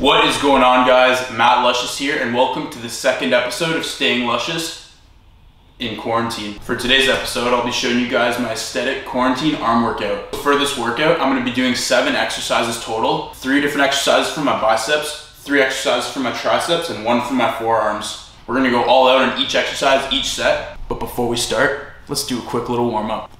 What is going on, guys? Matt Luscious here, and welcome to the second episode of Staying Luscious in Quarantine. For today's episode, I'll be showing you guys my aesthetic quarantine arm workout. For this workout, I'm going to be doing 7 exercises total. 3 different exercises for my biceps, 3 exercises for my triceps, and 1 for my forearms. We're going to go all out on each exercise, each set. But before we start, let's do a quick little warm up.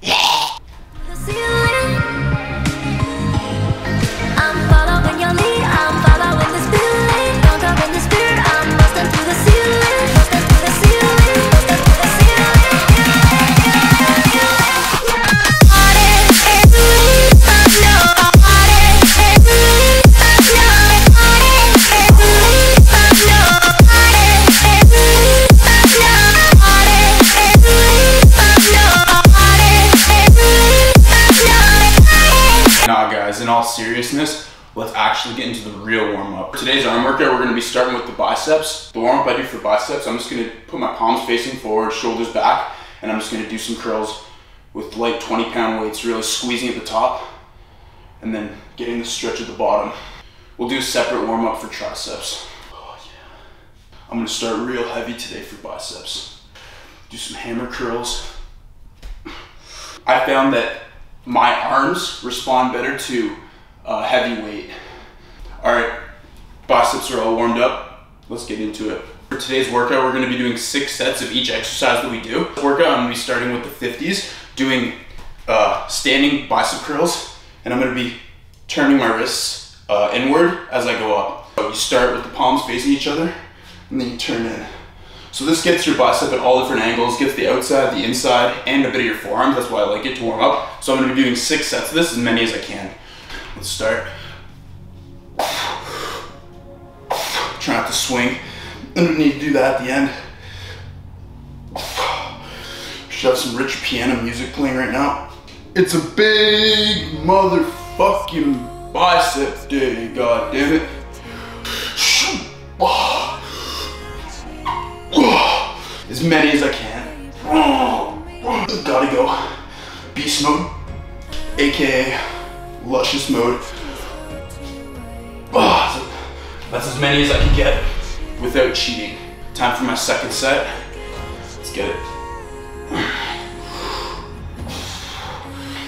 In all seriousness, let's actually get into the real warm-up. For today's arm workout, we're going to be starting with the biceps. The warm-up I do for biceps, I'm just going to put my palms facing forward, shoulders back, and I'm just going to do some curls with light 20-pound weights, really squeezing at the top, and then getting the stretch at the bottom. We'll do a separate warm-up for triceps. Oh yeah. I'm going to start real heavy today for biceps. Do some hammer curls. I found that my arms respond better to heavy weight. All right, biceps are all warmed up. Let's get into it. For today's workout, we're going to be doing 6 sets of each exercise that we do. This workout, I'm going to be starting with the 50s, doing standing bicep curls, and I'm going to be turning my wrists inward as I go up. So you start with the palms facing each other, and then you turn in. So this gets your bicep at all different angles, gets the outside, the inside, and a bit of your forearms. That's why I like it to warm up. So I'm going to be doing 6 sets of this, as many as I can. Let's start. Try not to swing. And we need to do that at the end. Should have some rich piano music playing right now. It's a big motherfucking bicep day, god damn it. As many as I can. Gotta go. Beast mode, aka Luscious mode. So that's as many as I can get without cheating. Time for my second set. Let's get it.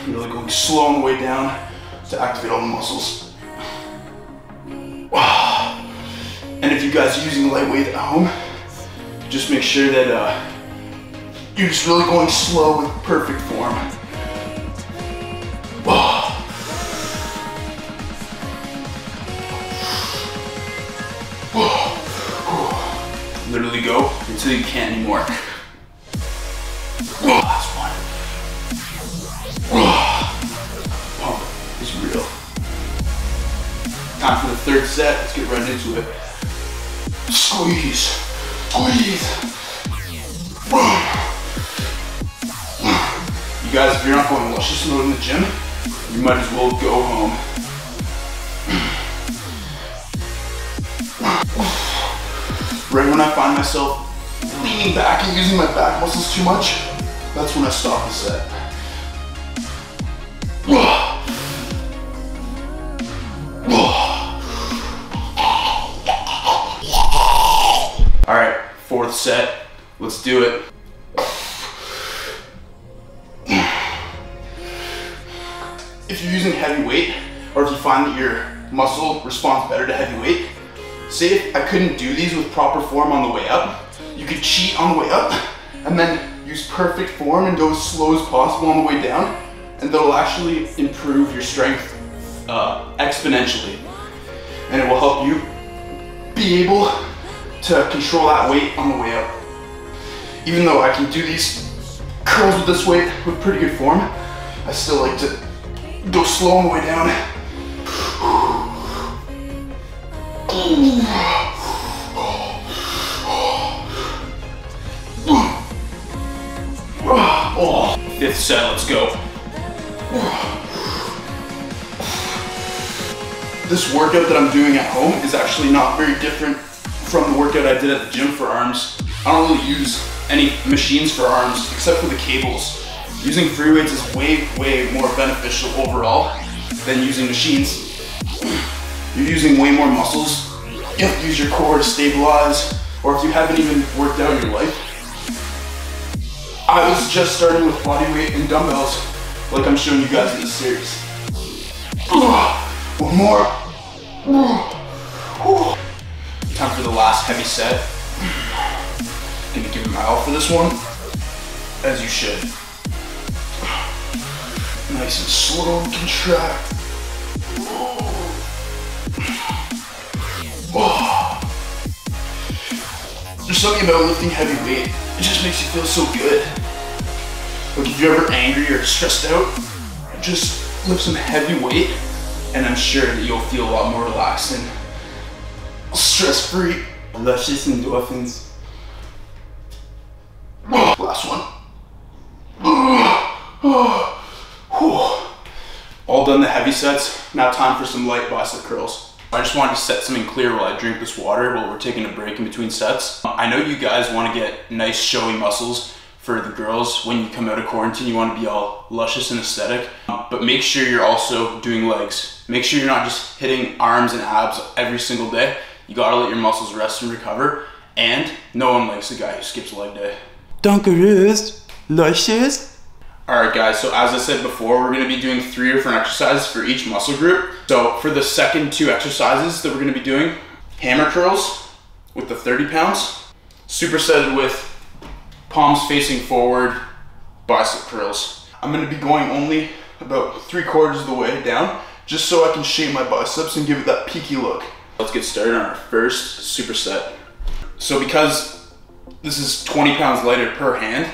Really going slow on the way down to activate all the muscles. And if you guys are using lightweight at home, just make sure that you're just really going slow with perfect form. Literally go until you can't anymore. Last one. Pump is real. Time for the third set. Let's get right into it. Squeeze. Squeeze. You guys, if you're not going Luscious mode in the gym, you might as well go home. Right when I find myself leaning back and using my back muscles too much, that's when I stop the set. All right, 4th set. Let's do it. If you're using heavy weight, or if you find that your muscle responds better to heavy weight, say if I couldn't do these with proper form on the way up, you could cheat on the way up, and then use perfect form and go as slow as possible on the way down, and that'll actually improve your strength exponentially. And it will help you be able to control that weight on the way up. Even though I can do these curls with this weight with pretty good form, I still like to go slow on the way down. Oh, 5th set, let's go. This workout that I'm doing at home is actually not very different from the workout I did at the gym for arms. I don't really use any machines for arms except for the cables. Using free weights is way more beneficial overall than using machines. You're using way more muscles You have to use your core to stabilize, or if you haven't even worked out in your life. I was just starting with body weight and dumbbells, like I'm showing you guys in this series. One more. Time for the last heavy set. Gonna give it my all for this one, as you should. Nice and slow and contract. There's something about lifting heavy weight, it just makes you feel so good. Like if you're ever angry or stressed out, just lift some heavy weight and I'm sure that you'll feel a lot more relaxed and stress-free. Luscious endorphins. Last one. All done the heavy sets, now time for some light bicep curls. I just wanted to set something clear while I drink this water while we're taking a break in between sets. I know you guys want to get nice showy muscles for the girls when you come out of quarantine. You want to be all luscious and aesthetic, but make sure you're also doing legs. Make sure you're not just hitting arms and abs every single day. You gotta let your muscles rest and recover, and no one likes a guy who skips leg day. Dangerous, luscious. Alright guys, so as I said before, we're going to be doing 3 different exercises for each muscle group. So for the second 2 exercises that we're going to be doing, hammer curls with the 30 pounds, supersetted with palms facing forward, bicep curls. I'm going to be going only about 3/4 of the way down, just so I can shape my biceps and give it that peaky look. Let's get started on our first superset. So because this is 20 pounds lighter per hand,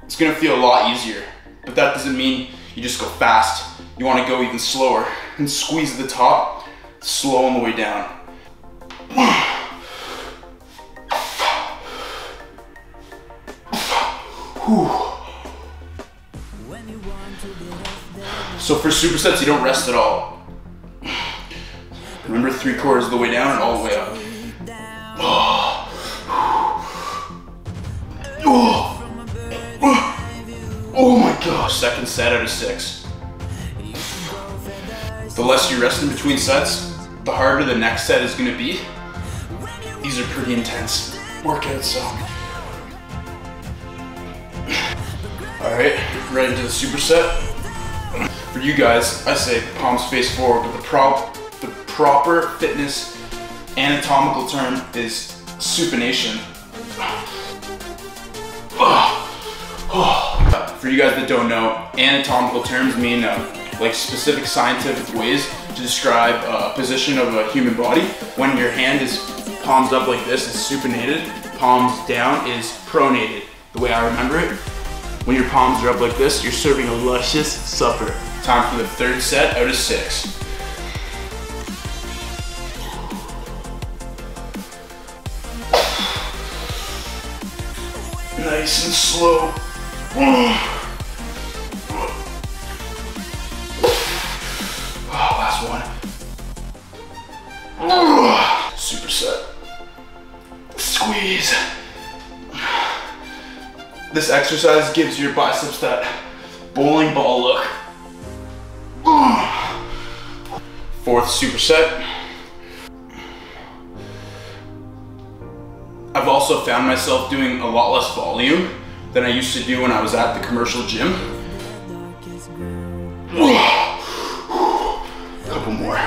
it's going to feel a lot easier. But that doesn't mean you just go fast. You want to go even slower and squeeze at the top, slow on the way down. So for supersets, you don't rest at all. Remember 3/4 of the way down and all the way up. Oh my gosh, second set out of 6. The less you rest in between sets, the harder the next set is going to be. These are pretty intense workouts, so. Alright, right into the superset. For you guys, I say palms face forward, but the proper fitness anatomical term is supination. For you guys that don't know, anatomical terms mean like specific scientific ways to describe a position of a human body. When your hand is palms up like this, it's supinated. Palms down is pronated. The way I remember it, when your palms are up like this, you're serving a luscious supper. Time for the third set out of 6. Nice and slow. Last one. Superset. Squeeze. This exercise gives your biceps that bowling ball look. 4th superset. I've also found myself doing a lot less volume than I used to do when I was at the commercial gym. Couple more.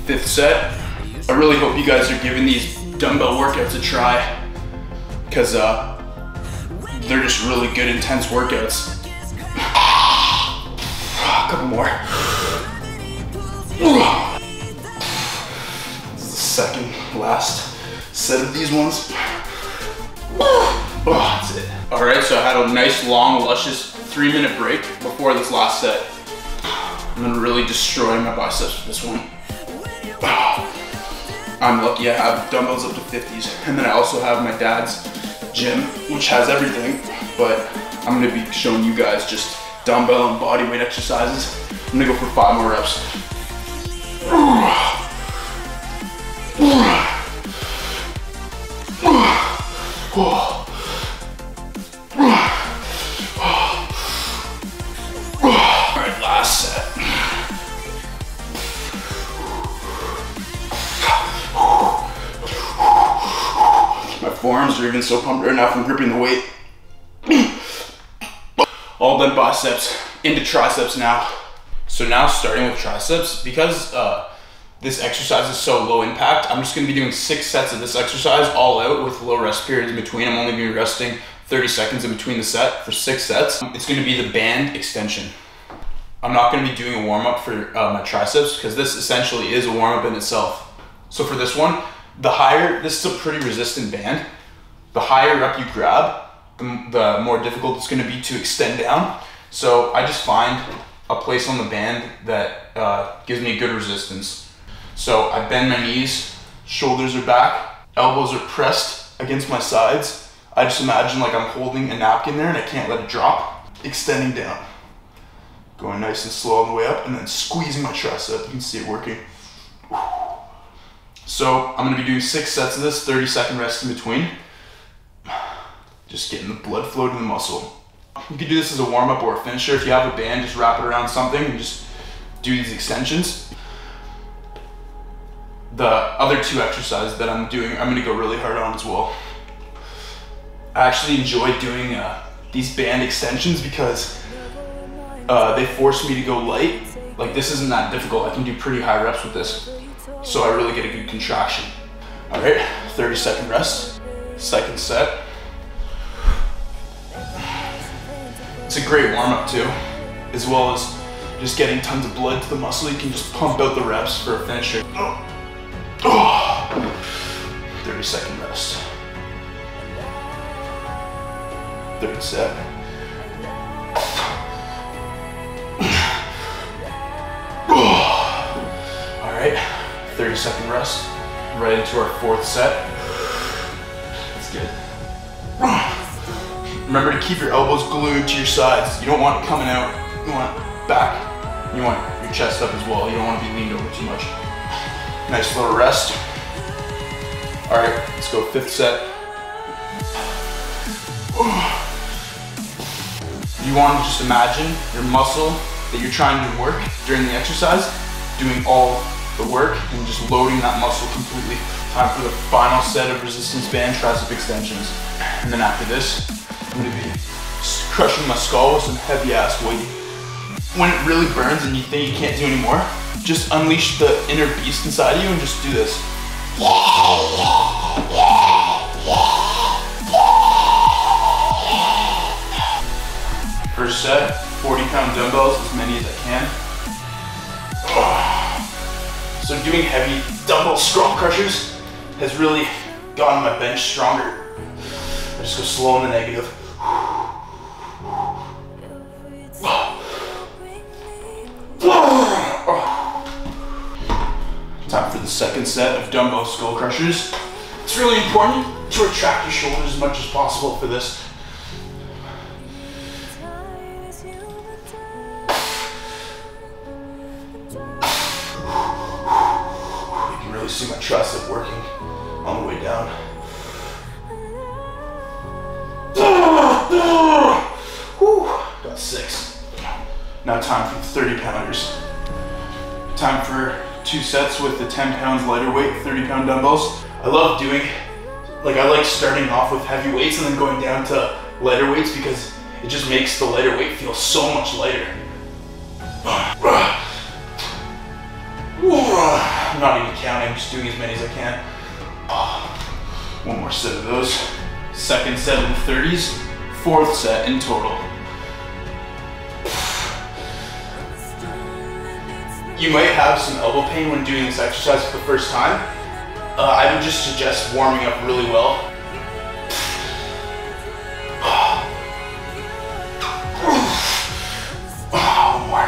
Fifth set. I really hope you guys are giving these dumbbell workouts a try, because they're just really good, intense workouts. A couple more. This is the second last set of these ones. That's it. Alright, so I had a nice long luscious 3-minute break before this last set. I'm gonna really destroy my biceps with this one. I'm lucky I have dumbbells up to 50s, and then I also have my dad's gym, which has everything, but I'm gonna be showing you guys just dumbbell and body weight exercises. I'm gonna go for 5 more reps. forearms are even so pumped right now from gripping the weight. All done biceps, into triceps now. So now starting with triceps, because this exercise is so low impact, I'm just gonna be doing 6 sets of this exercise all out with low rest periods in between. I'm only gonna be resting 30 seconds in between the set for 6 sets. It's gonna be the band extension. I'm not gonna be doing a warm up for my triceps because this essentially is a warm up in itself. So for this one, this is a pretty resistant band. The higher up you grab, the more difficult it's gonna be to extend down. So I just find a place on the band that gives me good resistance. So I bend my knees, shoulders are back, elbows are pressed against my sides. I just imagine like I'm holding a napkin there and I can't let it drop. Extending down. Going nice and slow on the way up and then squeezing my tricep. You can see it working. So I'm gonna be doing 6 sets of this, 30-second rest in between. Just getting the blood flow to the muscle. You could do this as a warm-up or a finisher. If you have a band, just wrap it around something and just do these extensions. The other 2 exercises that I'm doing, I'm gonna go really hard on as well. I actually enjoy doing these band extensions because they force me to go light. Like this isn't that difficult. I can do pretty high reps with this. So I really get a good contraction. All right, 30-second rest, second set. It's a great warm-up too, as well as just getting tons of blood to the muscle. You can just pump out the reps for a finisher. 30-second rest. Third set. All right, 30-second rest. Right into our 4th set. That's good. Remember to keep your elbows glued to your sides. You don't want it coming out. You want it back. You want your chest up as well. You don't want to be leaned over too much. Nice little rest. All right, let's go 5th set. You want to just imagine your muscle that you're trying to work during the exercise, doing all the work and just loading that muscle completely. Time for the final set of resistance band tricep extensions. And then after this, I'm gonna be crushing my skull with some heavy ass weight. When it really burns and you think you can't do anymore, just unleash the inner beast inside of you and just do this. First set, 40-pound dumbbells, as many as I can. So doing heavy dumbbell skull crushers has really gotten my bench stronger. I just go slow in the negative. Time for the second set of dumbbell skull crushers. It's really important to retract your shoulders as much as possible for this. You can really see my tricep working on the way down. Got 6. Now time for the 30-pounders. Time for 2 sets with the 10 pounds lighter weight, 30-pound dumbbells. I love doing, I like starting off with heavy weights and then going down to lighter weights because it just makes the lighter weight feel so much lighter. I'm not even counting, I'm just doing as many as I can. One more set of those. Second set of the 30s, 4th set in total. You might have some elbow pain when doing this exercise for the first time. I would just suggest warming up really well. One more.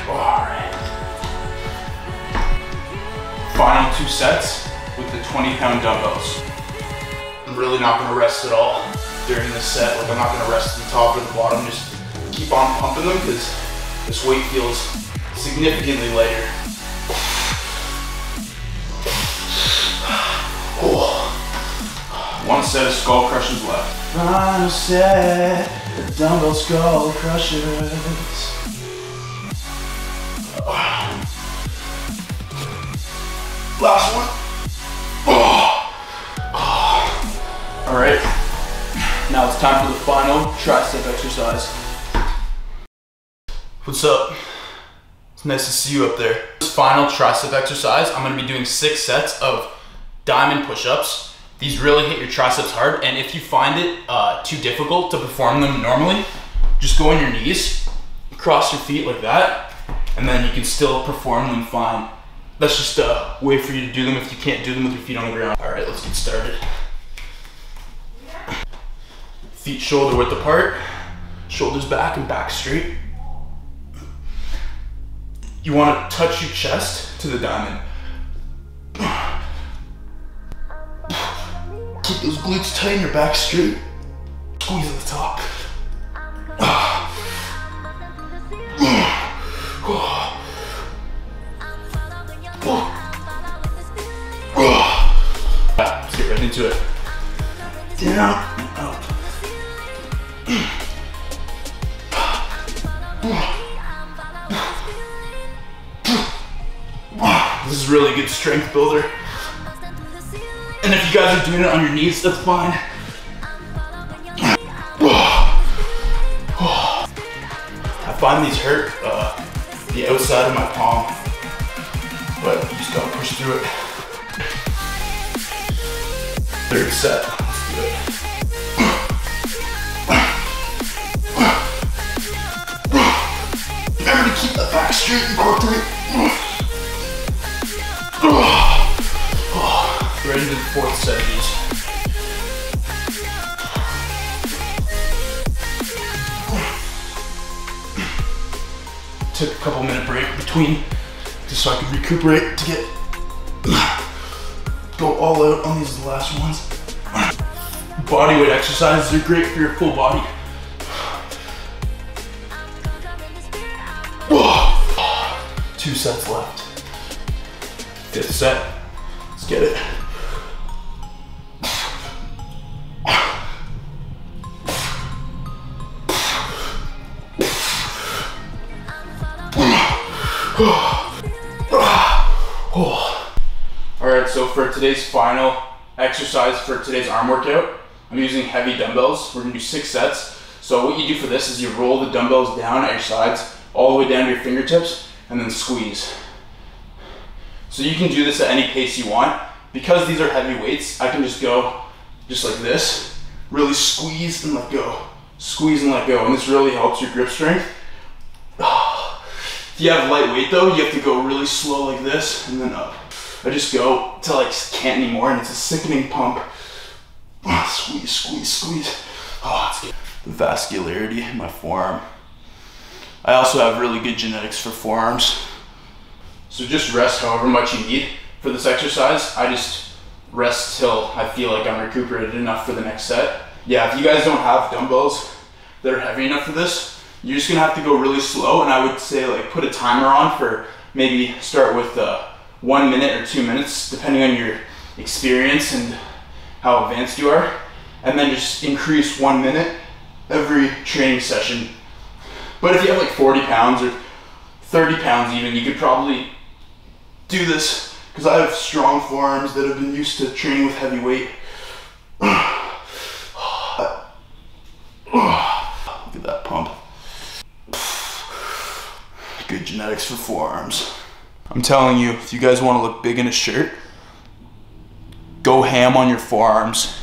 Alright. Final 2 sets with the 20-pound dumbbells. I'm really not going to rest at all during this set. I'm not going to rest at the top or the bottom. Just keep on pumping them because this weight feels significantly lighter. One set of skull crushers left. Final set of dumbbell skull crushers. Last one. tricep exercise. What's up? It's nice to see you up there. This final tricep exercise, I'm gonna be doing 6 sets of diamond push-ups. These really hit your triceps hard, and if you find it too difficult to perform them normally, just go on your knees, cross your feet like that, and then you can still perform them fine. That's just a way for you to do them if you can't do them with your feet on the ground. All right, let's get started. Feet shoulder width apart, shoulders back and back straight. You want to touch your chest to the diamond. Keep those glutes tight and your back straight. Squeeze at the top. Let's get right into it. Down and up. This is really good strength builder. And if you guys are doing it on your knees, that's fine. I find these hurt the outside of my palm, but you just gotta push through it. 3rd set, let's do it. Remember to keep that back straight and incorporate. Right into the 4th set of these. Took a couple minute break between just so I could recuperate to get go all out on these last ones. Bodyweight exercises are great for your full body. 2 sets left. 5th set. Let's get it. Alright, so for today's final exercise for today's arm workout, I'm using heavy dumbbells. We're gonna do 6 sets. So what you do for this is you roll the dumbbells down at your sides, all the way down to your fingertips, and then squeeze. So you can do this at any pace you want. Because these are heavy weights, I can just go just like this, really squeeze and let go. Squeeze and let go, and this really helps your grip strength. If you have light weight though, you have to go really slow like this and then up. I just go till I just can't anymore, and it's a sickening pump. Squeeze, squeeze, squeeze. Oh, it's good. The vascularity in my forearm. I also have really good genetics for forearms. So just rest however much you need. For this exercise, I just rest till I feel like I'm recuperated enough for the next set. Yeah, if you guys don't have dumbbells that are heavy enough for this, you're just gonna have to go really slow, and I would say like put a timer on for maybe start with 1 minute or 2 minutes, depending on your experience and how advanced you are, and then just increase 1 minute every training session. But if you have like 40 pounds or 30 pounds even, you could probably do this, because I have strong forearms that have been used to training with heavy weight. Look at that pump. Good genetics for forearms. I'm telling you, if you guys want to look big in a shirt, go ham on your forearms.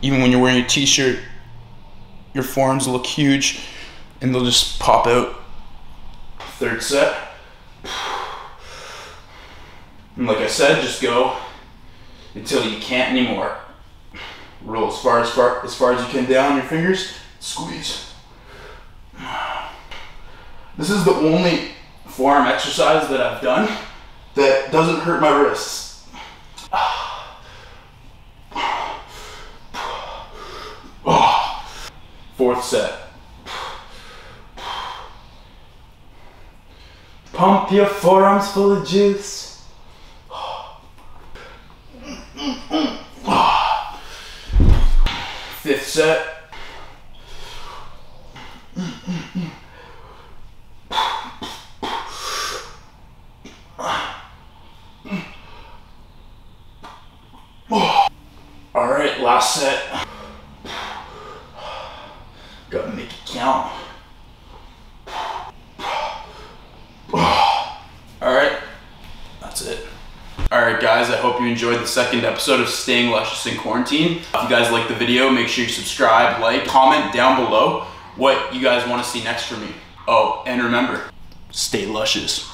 Even when you're wearing a t-shirt, your forearms look huge and they'll just pop out. 3rd set. And like I said, just go until you can't anymore. Roll as far as you can down your fingers, squeeze. This is the only forearm exercise that I've done that doesn't hurt my wrists. 4th set. Pump your forearms full of juice. 5th set. All right, last set. Got That's it. Alright guys, I hope you enjoyed the second episode of Staying Luscious in Quarantine. If you guys liked the video, make sure you subscribe, like, comment down below what you guys want to see next from me. Oh, and remember, stay luscious.